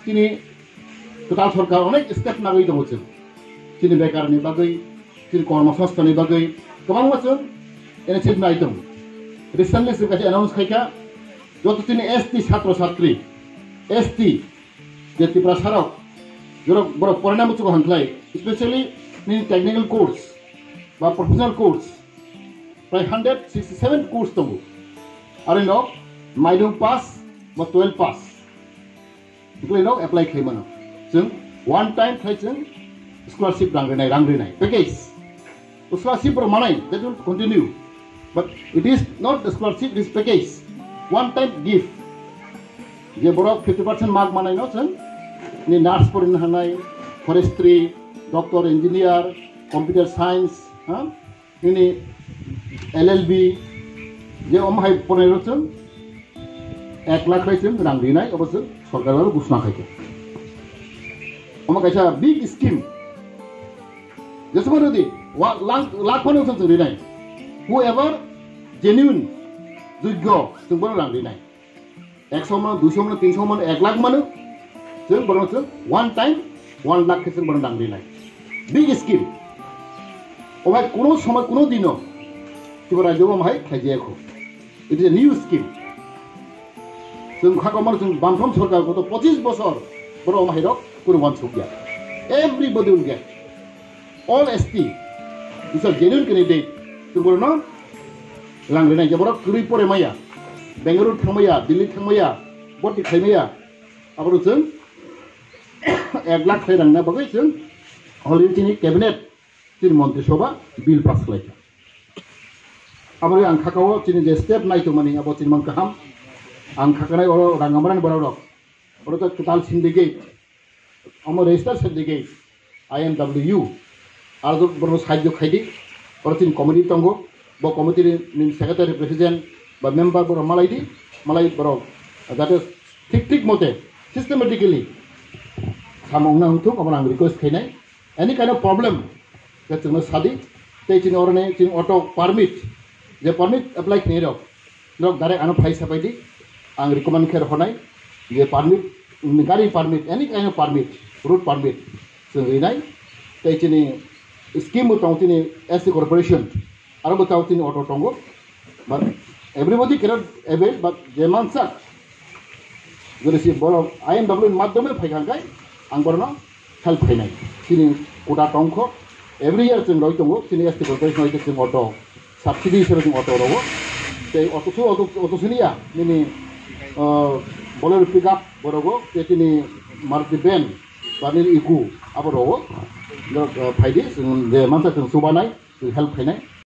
Kini Kwtal सरकार अनेक step नागै दङो kini bekarनि बागै kini कर्मसंस्थाननि बागै गोबां वचन इनिशिएटिभ नाय दं रिसेंटली जों कासे अनाउंस खायखा जत kini एसटी छात्र छात्री एसटी जे त्रिपुरा साराव जरक बर फरायना मुचुको हांख्लाय स्पेशली नि टेक्निकल कोर्स बा प्रोफेशनल कोर्स प्राय 167 कोर्स दङ आरो न माइडम पास बा 12 पास इक्लेनो एप्लाई खायमानो जों वन टाइम खायजों स्कॉलरशिप रांग्रेनाय पैकेज स्कॉलरशिप मानाय that will continue but it is not the scholarship this package one time gift जे बरक 50% मार्क मानाय न जों नि नर्स फरायनो हानाय forestry doctor engineer computer science नि एलएलबी जे अमहाय फरायनो जों 1 लाख जों रांग्रेनाय अबसो सरकाराबो घोषणा खायखो अमा कायसा बिग स्कीम जेसेबां रेडी लाख फानो जों रेनाय whoever genuine योग्य जों बरो रांग्रेनाय 100 मन 200 मन 300 मन 1 लाख मानो जों बरो जों वन टाइम 1 लाख जों बरो रांग्रेनाय बिग स्कीम अमा कोनो समय कोनो दिनो तिबो राज्योआव माहाय खायजायाखौ it is a new scheme जों खागमान जों बांफ्रोम सरकार गत 25 बोसोर बर' माहिरक कोनो वान्स गया everybody will get all ST this are genuine candidate जों बरनो रांग्रेनाय जे बर' कुरि परे माया बेंगलुरु थांमाया दिल्ली थांमाया बर्ति खायमाया आरो जों 1 लाख खाय रांना बागै जों अलरेडी कैबिनेट तिन मंत्री सभा बिल पास खालायखा आरो आं खाखाव तिन जे स्टेप नायतो माने आबो तिन मान गाहाम आं खाखानाय अरो रांगामारानि बराव अरो तो Kwtal syndicate अमो रजिस्टर syndicate IMWU आरो बरो साहाय्य खायदि अरो तिन कमिटि दंगो बो कमिटि नि सेक्रेटारि प्रेसिडेंट बा मेम्बर बरो मालाय बरो जाते ठीक मते सिस्टेमेटिकली सामंना हुंथुक अमो आं रिक्वेस्ट खायनाय एनी काइंड ऑफ प्रॉब्लम जे जोंनो सादि ते तिन अरने तिन ऑटो परमिट जे परमिट एप्लाई खायरो लोग डायरेक्ट आनो फाइसा बायदि आं रिकमेंड खेर होनाय ये परमिट गाड़ी permit any kind of permit route permit जों हैनाय तैथिनि स्कीम बताउतिनि एससी कॉर्पोरेशन आरो बताउतिनि ऑटो टंगो but everybody cannot avail but जे मानसा जरसि बर आईएमडब्ल्यू माध्यमे फैखांखाय आं बरनो हेल्प हैनाय तिनि कोटा टंखो एवरी इयर जों रय दंगो तिनि एससी कॉर्पोरेशन होय जों ऑटो सब्सिडी हिसाबै जों ऑटो रवो ते ऑटो सुनिया निनि बोलेरो पिकअप बरोगो तेतिनि मारुति बेन बानिर इकु आबो रवो फायदि जे मानसा जों सुबानाय हेल्प हैनाय